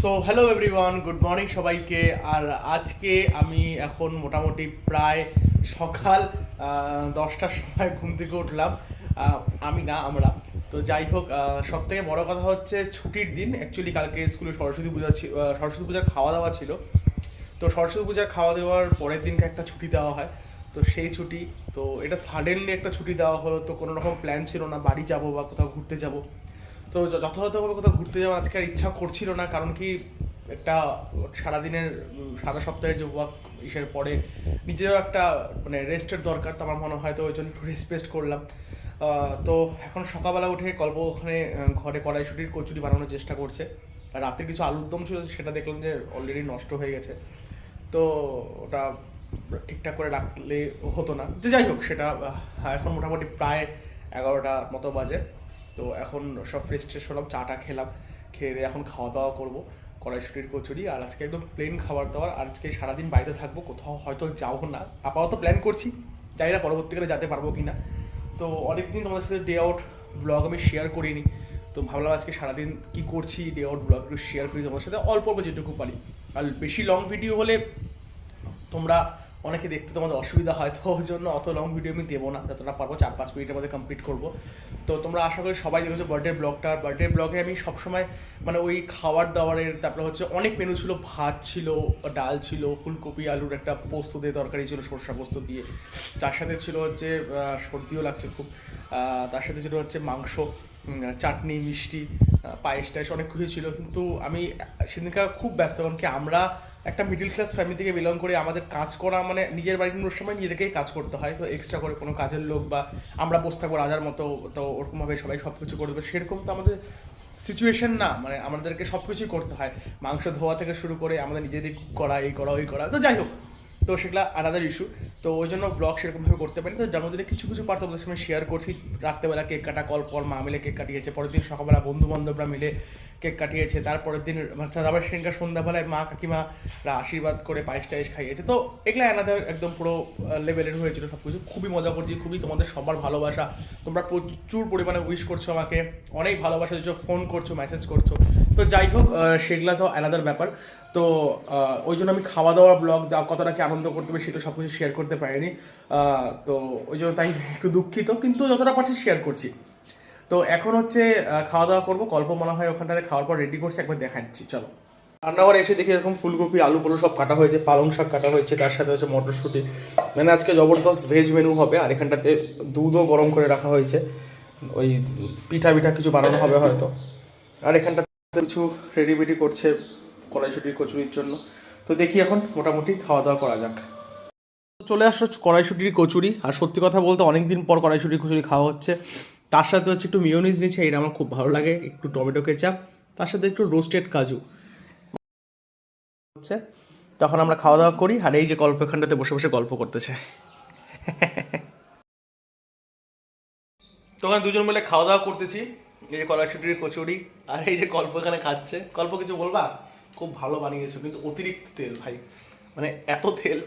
So hello everyone, good morning সবাইকে। আর আজকে আমি এখন মোটামুটি প্রায় সকাল 10টার সময় ঘুম থেকে উঠলাম। আমি না, আমরা। তো যাই হোক, সব থেকে বড়ো কথা হচ্ছে ছুটির দিন। অ্যাকচুয়ালি কালকে স্কুলে সরস্বতী পূজা সরস্বতী পূজার খাওয়া দাওয়া ছিল। তো সরস্বতী পূজা খাওয়া দাওয়ার পরের দিনকে একটা ছুটি দেওয়া হয়। তো সেই ছুটি, তো এটা সাডেনলি একটা ছুটি দেওয়া হলো। তো কোনো রকম প্ল্যান ছিল না বাড়ি যাব বা কোথাও ঘুরতে যাব। তো যথাযথভাবে কোথাও ঘুরতে যাওয়ার আজকে আর ইচ্ছা করছিল না, কারণ কি একটা সারাদিনের সারা সপ্তাহের যে ওয়ার্ক ইসের পরে নিজেরও একটা মানে রেস্টের দরকার। তো আমার মনে হয় তো ওই জন্য একটু রেস্ট করলাম। তো এখন সকালবেলা উঠে কল্প ওখানে ঘরে কড়াইশুটির কচুরি বানানোর চেষ্টা করছে। আর রাতের কিছু আলুর দম ছিল, সেটা দেখলাম যে অলরেডি নষ্ট হয়ে গেছে। তো ওটা ঠিকঠাক করে রাখলে হতো না। তো যাই হোক, সেটা এখন মোটামুটি প্রায় 11টা মতো বাজে। তো এখন সব ফ্রেশ ট্রেশ হলাম, চাটা খেলাম, খেয়ে দিয়ে এখন খাওয়া দাওয়া করবো। কড়াইশুটির কচুরি, আর আজকে একদম প্লেন খাবার দাবার। আর আজকে সারাদিন বাইরে থাকবো, কোথাও হয়তো যাবো না, আপাতত প্ল্যান করছি, জানি না পরবর্তীকালে যেতে পারবো কি না। তো অনেকদিন তোমাদের সাথে ডে আউট ব্লগ আমি শেয়ার করিনি। তো ভাবলাম আজকে সারাদিন কি করছি ডে আউট ব্লগ একটু শেয়ার করি তোমাদের সাথে, অল্প অল্প যেটুকু পারি। আর বেশি লং ভিডিও হলে তোমরা অনেকে দেখতে তোমাদের অসুবিধা হয়, তো ওই জন্য অত লং ভিডিও আমি দেবো না, যতটা পারবো 4-5 মিনিটের মধ্যে কমপ্লিট করবো। তো তোমরা আশা করি সবাই দেখেছো বার্থডে ব্লগে আমি সবসময় মানে ওই খাবার দাবারের, তারপরে হচ্ছে অনেক মেনু ছিল, ভাত ছিল, ডাল ছিল, ফুলকপি আলুর একটা পোস্ত দিয়ে তরকারি ছিল, সরষা পোস্ত দিয়ে। তার সাথে ছিল হচ্ছে সর্দিও লাগছে খুব, তার সাথে ছিল হচ্ছে মাংস, চাটনি, মিষ্টি, পায়েস টায়েস অনেক কিছু ছিল। কিন্তু আমি সেদিনকার খুব ব্যস্ত, কারণ কি আমরা একটা মিডিল ক্লাস ফ্যামিলি থেকে বিলং করে আমাদের কাজ করা মানে নিজের বাড়ির সময় নিজেদেরকেই কাজ করতে হয়। তো এক্সট্রা করে কোনো কাজের লোক বা আমরা বসে থাকবো রাজার মতো, তো ওরকমভাবে সবাই সব কিছু করে দেবে সেরকম তো আমাদের সিচুয়েশন না। মানে আমাদেরকে সব কিছুই করতে হয়, মাংস ধোয়া থেকে শুরু করে আমাদের নিজেরই করা, এই করা ওই করা। তো যাই হোক, তো সেগুলো আলাদা ইস্যু। তো ওই জন্য ব্লগ সেরকমভাবে করতে পারি। তো জন্মদিনে কিছু কিছু পার্ট তোমাদের সঙ্গে শেয়ার করছি। রাত্রেবেলা কেক কাটা, পর মা মিলে কেক কাটিয়েছে, পরের দিন সকালবেলা বন্ধু বান্ধবরা মিলে কেক কাটিয়েছে, তারপরের দিন আবার সেদিনকার সন্ধ্যাবেলায় মা কাকিমারা আশীর্বাদ করে পায়েস টায়েস খাইয়েছে। তো এগুলো আলাদা একদম পুরো লেভেলের হয়েছিল সব কিছু। খুবই মজা করছি, খুবই তোমাদের সবার ভালোবাসা, তোমরা প্রচুর পরিমাণে উইশ করছো আমাকে, অনেক ভালোবাসা দিচ্ছ, ফোন করছো, মেসেজ করছো। তো যাই হোক, সেগুলো তো আলাদার ব্যাপার। তো ওই জন্য আমি খাওয়া দাওয়ার ব্লগ যা কতটা কি আনন্দ করতে পারি সেটা সব কিছু শেয়ার করতে পারিনি। তো ওই জন্য তাই একটু দুঃখিত, কিন্তু যতটা পারছি শেয়ার করছি। তো এখন হচ্ছে খাওয়া দাওয়া করবো। গল্প মনে হয় ওখানটাতে খাওয়ার পর রেডি করছি, একবার দেখাচ্ছি চলো। রান্নাঘরে এসে দেখি এরকম ফুলকপি আলু পুরো সব কাটা হয়েছে, পালং শাক কাটা হয়েছে, তার সাথে হচ্ছে মটরশুঁটি। মানে আজকে জবরদস্ত ভেজ মেনু হবে। আর এখানটাতে দুধও গরম করে রাখা হয়েছে, ওই পিঠা পিঠা কিছু বানানো হবে হয়তো। আর এখানটাতে কিছু রেডি করছে কড়াইশুটির কচুরির জন্য। তো দেখি এখন মোটামুটি খাওয়া দাওয়া করা যাক। চলে আসলো কড়াইশুটির কচুরি। আর সত্যি কথা বলতে অনেকদিন পর কড়াইশুটির কচুরি খাওয়া হচ্ছে। তার সাথে হচ্ছে একটু মিওনিজ নিচ্ছে, এটা আমার খুব ভালো লাগে, একটু টমেটো কেচাপ, তার সাথে একটু রোস্টেড কাজু হচ্ছে। তখন আমরা খাওয়া দাওয়া করি, আর এই যে গল্প এখানটাতে বসে বসে গল্প করতেছে। তো ওখানে দুজন মিলে খাওয়া দাওয়া করতেছি, এই যে কড়াইশুটির কচুরি, আর এই যে গল্প এখানে খাচ্ছে। গল্প কিছু বলবা? খুব ভালো বানিয়েছো, কিন্তু অতিরিক্ত তেল ভাই, মানে এত তেল,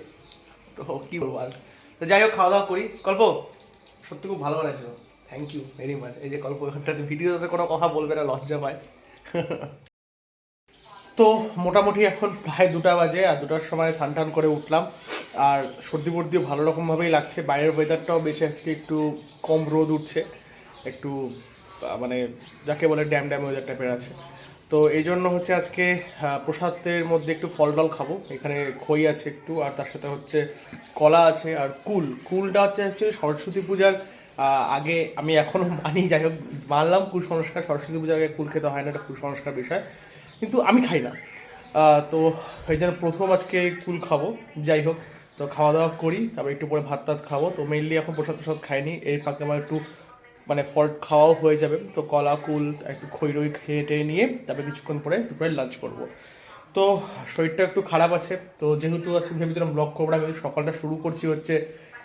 তো কি বলবো আর। তো যাই হোক, খাওয়া দাওয়া করি। গল্প সত্যি খুব ভালো বানাইছো, থ্যাংক ইউ ভেরি মাচ। এই যে গল্প এখানটাতে ভিডিওতে কোনো কথা বলবে না, লজ্জা পায়। তো মোটামুটি এখন প্রায় 2টা বাজে, আর 2টার সময় স্নান টান করে উঠলাম। আর সর্দি বর্দিও ভালো রকমভাবেই লাগছে, বাইরের ওয়েদারটাও বেশি আজকে একটু কম রোদ উঠছে, একটু মানে যাকে বলে ড্যাম ড্যাম ওয়েদার টাইপের আছে। তো এই জন্য হচ্ছে আজকে প্রসাদের মধ্যে একটু ফল টল খাবো। এখানে খই আছে একটু, আর তার সাথে হচ্ছে কলা আছে, আর কুলটা হচ্ছে অ্যাকচুয়ালি সরস্বতী পূজার আগে আমি এখনও মানি, যাই হোক মানলাম কুসংস্কার, সরস্বতী পূজার আগে কুল খেতে হয় না, এটা কুসংস্কার বিষয়, কিন্তু আমি খাই না। তো এই জন্য প্রথম আজকে কুল খাবো। যাই হোক, তো খাওয়া দাওয়া করি, তারপর একটু পরে ভাত টাত খাবো। তো মেইনলি এখন প্রসাদ খাইনি, এই ফাঁকে আমার একটু মানে ফল খাওয়াও হয়ে যাবে। তো কলা কুল একটু খই রই খেয়ে টেয়ে নিয়ে তারপরে কিছুক্ষণ পরে দুপুরে লাঞ্চ করবো। তো শরীরটা একটু খারাপ আছে, তো যেহেতু আছে ভেবেছিলাম ব্লগ করবো না, কিন্তু সকালটা শুরু করছি হচ্ছে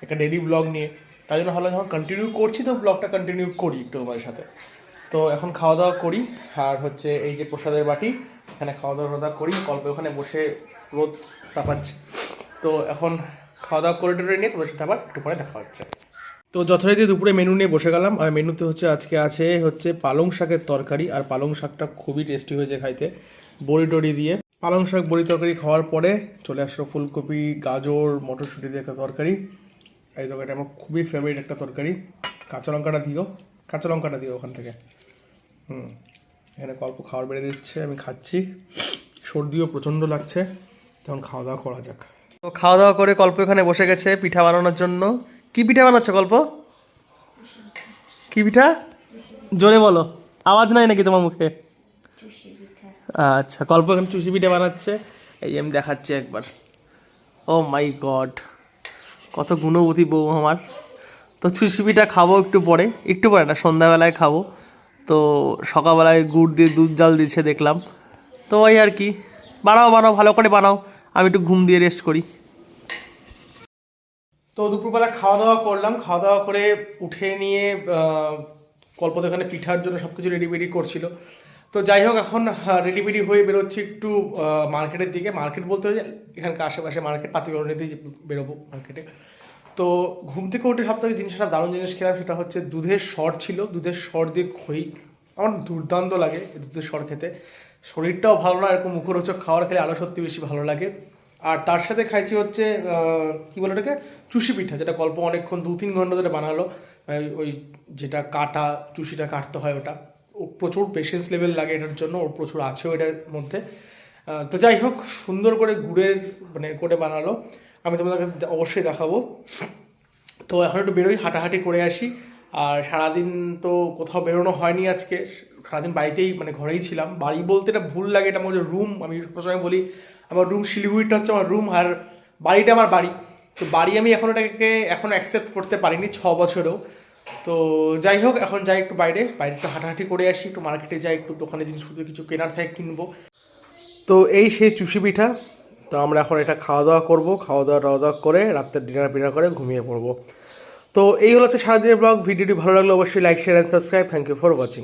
একটা ডেলি ব্লগ নিয়ে, তাই জন্য ভালো যখন কন্টিনিউ করছি তো ব্লগটা কন্টিনিউ করি একটু তোমাদের সাথে। তো এখন খাওয়া দাওয়া করি, আর হচ্ছে এই যে প্রসাদের বাটি, এখানে খাওয়া দাওয়া করি, গল্প ওখানে বসে রোদ তাপাচ্ছে। তো এখন খাওয়া দাওয়া করে টোরে নিয়ে তোমাদের সাথে আবার একটু পরে দেখা হচ্ছে। তো যথারীতি দুপুরে মেনু নিয়ে বসে গেলাম, আর মেনুতে আজকে আছে পালং শাকের তরকারি, আর পালং শাকটা খুবই টেস্টি হয়েছে খাইতে, বড়ি টড়ি দিয়ে। পালং শাক বড়ি তরকারি খাওয়ার পরে চলে আসলো ফুলকপি গাজর মটরশুঁটি দিয়ে একটা তরকারি। এই তরকারিটা আমার খুবই ফেভারিট একটা তরকারি। কাঁচা লঙ্কাটা দিও ওখান থেকে। এখানে গল্প খাবার বেড়ে দিচ্ছে, আমি খাচ্ছি, সর্দিও প্রচণ্ড লাগছে। তখন খাওয়া দাওয়া করা যাক। তো খাওয়া দাওয়া করে কল্প এখানে বসে গেছে পিঠা বানানোর জন্য। কি পিঠা বানাচ্ছ কল্প? কি পিঠা জোরে বলো, আওয়াজ নাই নাকি তোমার মুখে? আচ্ছা, কল্প এখানে চুষি পিঠা বানাচ্ছে, এই আমি দেখাচ্ছি একবার। ও মাই গড, কত গুণবতী বউ আমার। তো চুষি পিঠা খাবো একটু পরে না, সন্ধ্যাবেলায় খাবো। তো সকালবেলায় গুড় দিয়ে দুধ জাল দিচ্ছে দেখলাম। তো ওই আর কি, বানাও ভালো করে বানাও, আমি একটু ঘুম দিয়ে রেস্ট করি। তো দুপুরবেলা খাওয়া দাওয়া করলাম, খাওয়া দাওয়া করে উঠে নিয়ে কল্প তো এখানে পিঠার জন্য সব কিছু রেডি করছিল। তো যাই হোক, এখন রেডি হয়ে বেরোচ্ছি একটু মার্কেটের দিকে। মার্কেট বলতে এখানকার আশেপাশে মার্কেট, পাতিগরণীতেই বেরোবো মার্কেটে। তো ঘুম থেকে উঠে সব থেকে জিনিসটা দারুণ জিনিস খেলাম, সেটা হচ্ছে দুধের সর ছিল, দুধের সর দিয়ে খই। আমার দুর্দান্ত লাগে দুধের সর খেতে, শরীরটাও ভালো না, এরকম মুখরোচক খাবার খেলে আরও সত্যি বেশি ভালো লাগে। আর তার সাথে খাইছি কী বলে ওটাকে, চুষি পিঠা, যেটা গল্প অনেকক্ষণ 2-3 ঘন্টা ধরে বানালো। ওই যেটা চুষিটা কাটতে হয়, ওটা ও প্রচুর পেশেন্স লেভেল লাগে এটার জন্য, ওর প্রচুর আছেও এটার মধ্যে। তো যাই হোক, সুন্দর করে গুড়ের করে বানালো, আমি তোমাদেরকে অবশ্যই দেখাবো। তো এখন একটু বেরোই, হাঁটাহাঁটি করে আসি। আর সারাদিন তো কোথাও বেরোনো হয়নি আজকে, সারাদিন বাড়িতেই ঘরেই ছিলাম। বাড়ি বলতে এটা ভুল লাগে, এটা আমার রুম। আমি প্রথমে বলি আমার রুম শিলিগুড়িটা হচ্ছে আমার রুম, আর বাড়িটা আমার বাড়ি। তো বাড়ি আমি এটাকে অ্যাকসেপ্ট করতে পারিনি 6 বছরেও। তো যাই হোক, এখন যাই একটু বাইরে একটু হাঁটাহাঁটি করে আসি, একটু মার্কেটে যাই, একটু দোকানে জিনিসপত্র কিছু কেনার থাকে কিনবো। তো এই সেই চুষি পিঠা। তো আমরা এখন এটা খাওয়া দাওয়া করবো, খাওয়া দাওয়া করে রাত্রের ডিনার করে ঘুমিয়ে পড়বো। তো এই হচ্ছে সারাদিনের ব্লগ। ভিডিওটি ভালো লাগলে অবশ্যই like share and subscribe. Thank you for watching.